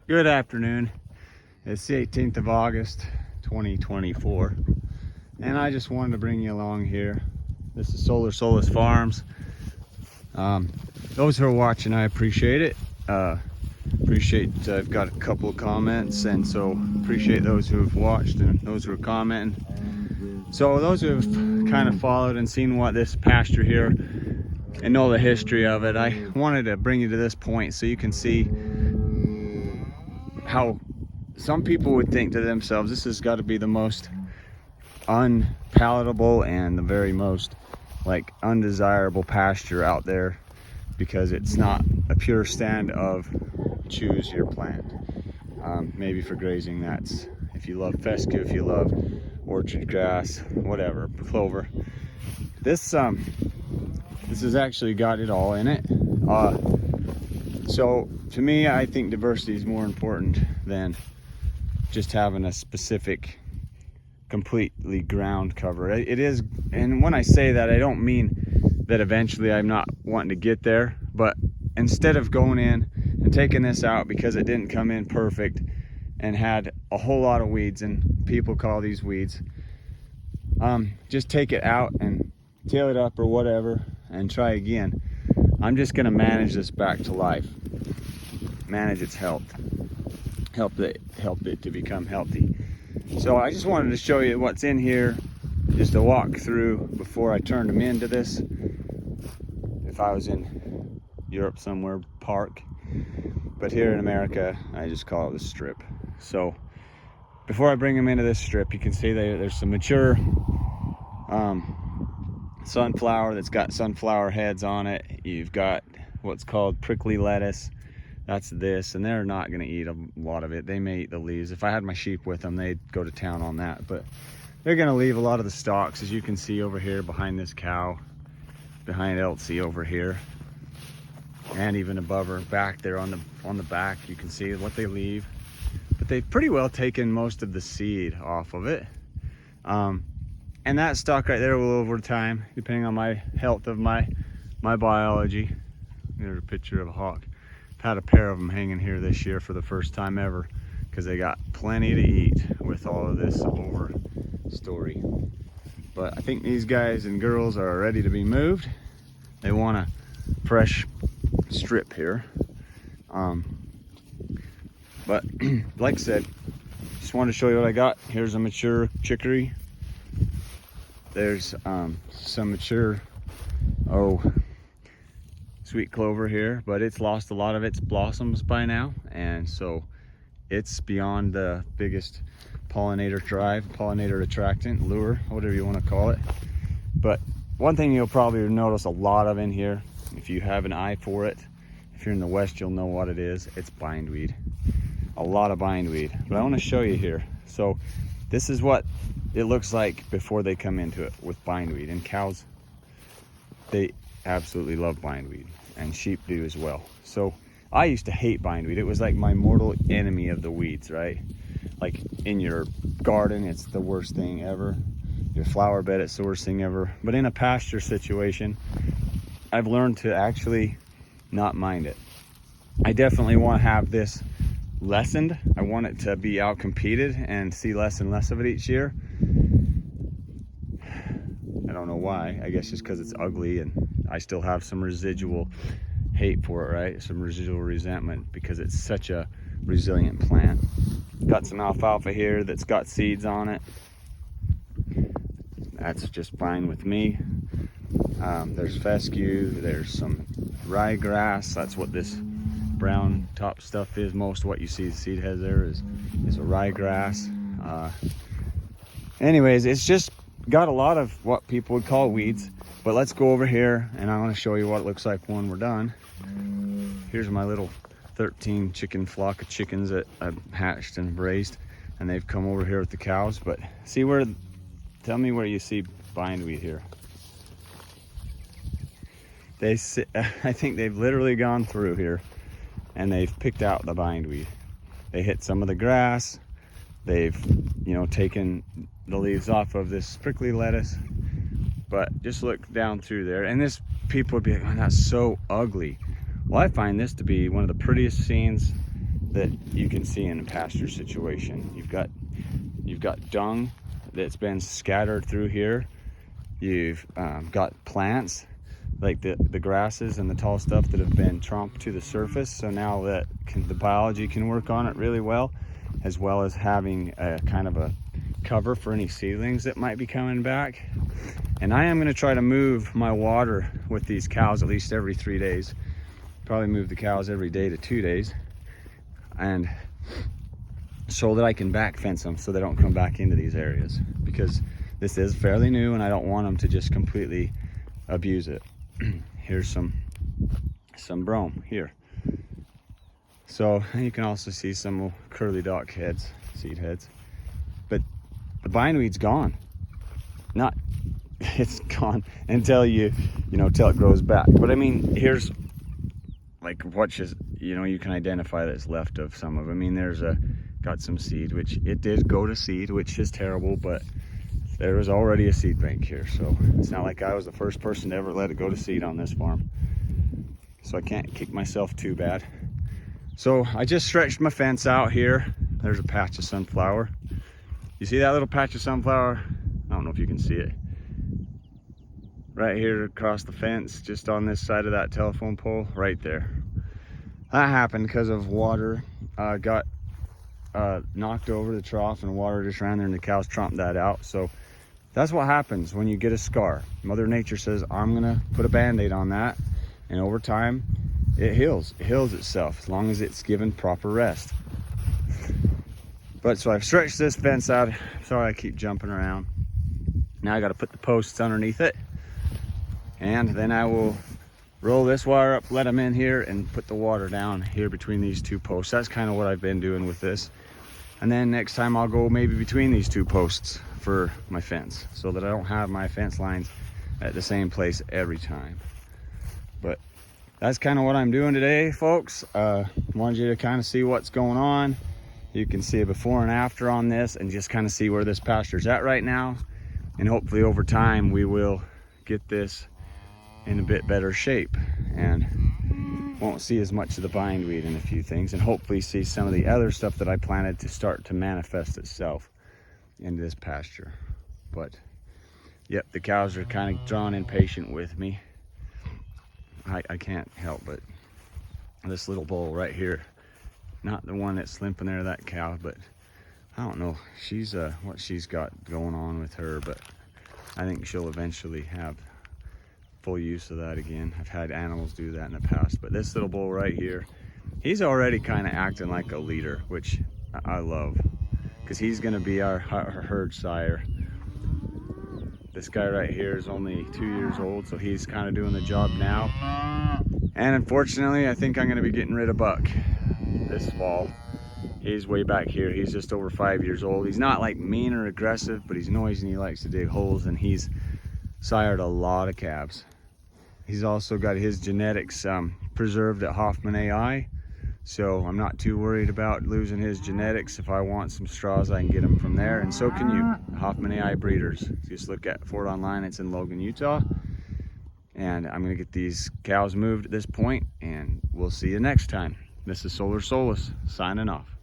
Good afternoon. It's the 18th of August 2024 and I just wanted to bring you along here. This is Solar Solace Farms. Those who are watching, I appreciate it. I've got a couple of comments, and so appreciate those who have watched and those who are commenting. So those who have kind of followed and seen what this pasture here and know the history of it, I wanted to bring you to this point so you can see how some people would think to themselves, this has got to be the most unpalatable and the very most like undesirable pasture out there, because it's not a pure stand of choose your plant. Maybe for grazing, that's if you love fescue, if you love orchard grass, whatever, clover. This has actually got it all in it. So to me, I think diversity is more important than just having a specific completely ground cover. It is, and when I say that, I don't mean that eventually I'm not wanting to get there, but instead of going in and taking this out because it didn't come in perfect and had a whole lot of weeds, and people call these weeds, just take it out and till it up or whatever and try again. I'm just going to manage this back to life, manage its health, help it to become healthy. So I just wanted to show you what's in here, just to walk through before I turned them into this. If I was in Europe somewhere, park, but here in America, I just call it the strip. So before I bring them into this strip, you can see there's some mature sunflower that's got sunflower heads on it. You've got what's called prickly lettuce. That's this, and they're not going to eat a lot of it. They may eat the leaves. If I had my sheep with them, they'd go to town on that, but they're going to leave a lot of the stalks, as you can see over here behind this cow, behind Elsie over here, and even above her back there on the back, you can see what they leave. But they've pretty well taken most of the seed off of it. And that stalk right there will, over time, depending on my health of my biology. There's a picture of a hawk. I've had a pair of them hanging here this year for the first time ever, because they got plenty to eat with all of this over story. But I think these guys and girls are ready to be moved. They want a fresh strip here. But like I said, just wanted to show you what I got. Here's a mature chicory. There's some mature sweet clover here, but it's lost a lot of its blossoms by now, and so it's beyond the biggest pollinator attractant, lure, whatever you want to call it. But one thing you'll probably notice a lot of in here, if you have an eye for it, if you're in the West, you'll know what it is. It's bindweed. A lot of bindweed. But I want to show you here. So this is what it looks like before they come into it with bindweed. And cows, they absolutely love bindweed, and sheep do as well. So I used to hate bindweed. It was like my mortal enemy of the weeds, right? Like in your garden, it's the worst thing ever. Your flower bed, it's the worst thing ever. But in a pasture situation, I've learned to actually not mind it. I definitely want to have this lessened. I want it to be out competed and see less and less of it each year. I don't know why. I guess just because it's ugly, and I still have some residual hate for it, right? Some residual resentment, because it's such a resilient plant. Got some alfalfa here that's got seeds on it. That's just fine with me. There's fescue, there's some ryegrass. That's what this brown top stuff is. Most of what you see the seed heads there is a ryegrass. Anyways, it's just got a lot of what people would call weeds. But let's go over here, and I want to show you what it looks like when we're done. Here's my little 13 chicken flock of chickens that I've hatched and raised, and they've come over here with the cows. But see where, tell me where you see bindweed here. I think they've literally gone through here and they've picked out the bindweed. They hit some of the grass. They've, taken the leaves off of this prickly lettuce. But just look down through there, and this, people would be like, oh, that's so ugly. Well, I find this to be one of the prettiest scenes that you can see in a pasture situation. You've got dung that's been scattered through here. You've got plants like the grasses and the tall stuff that have been trumped to the surface. So now that the biology can work on it really well as having a kind of a cover for any seedlings that might be coming back. And I am going to try to move my water with these cows at least every 3 days. Probably move the cows every day to 2 days, and so that I can back fence them so they don't come back into these areas, because this is fairly new and I don't want them to just completely abuse it. Here's some brome here. So you can also see some curly dock heads, seed heads. But the bindweed's gone. It's gone until till it grows back. But I mean, here's like what is, you can identify that's left of some of. I mean, got some seed, which it did go to seed, which is terrible, but there was already a seed bank here. So it's not like I was the first person to ever let it go to seed on this farm. So I can't kick myself too bad. So I just stretched my fence out here. There's a patch of sunflower. You see that little patch of sunflower? I don't know if you can see it. Right here across the fence, just on this side of that telephone pole, right there. That happened because of water. Got knocked over the trough and water just ran there and the cows tromped that out. So that's what happens when you get a scar. Mother Nature says, I'm gonna put a band-aid on that, and over time it heals. It heals itself as long as it's given proper rest. But so I've stretched this fence out. Sorry I keep jumping around. Now I got to put the posts underneath it, and then I will roll this wire up, let them in here, and put the water down here between these two posts. That's kind of what I've been doing with this. And then next time I'll go maybe between these two posts for my fence, so that I don't have my fence lines at the same place every time. But that's kind of what I'm doing today, folks. Wanted you to kind of see what's going on. You can see a before and after on this, and just kind of see where this pasture's at right now. And hopefully over time we will get this in a bit better shape and won't see as much of the bindweed in a few things, and hopefully see some of the other stuff that I planted to start to manifest itself in this pasture. But yep, the cows are kind of drawn impatient with me. I can't help but this little bull right here, not the one that's limping there, that cow, but I don't know, she's what she's got going on with her, but I think she'll eventually have full use of that again. I've had animals do that in the past, but this little bull right here, he's already kind of acting like a leader, which I love, because he's going to be our herd sire. This guy right here is only 2 years old, so he's kind of doing the job now. And unfortunately, I think I'm going to be getting rid of Buck this fall. He's way back here. He's just over 5 years old. He's not like mean or aggressive, but he's noisy and he likes to dig holes, and he's sired a lot of calves. He's also got his genetics preserved at Hoffman AI, so I'm not too worried about losing his genetics. If I want some straws, I can get them from there, and so can you. Hoffman AI breeders. Just look for it online. It's in Logan, Utah. And I'm going to get these cows moved at this point, and we'll see you next time. This is Solar Solus signing off.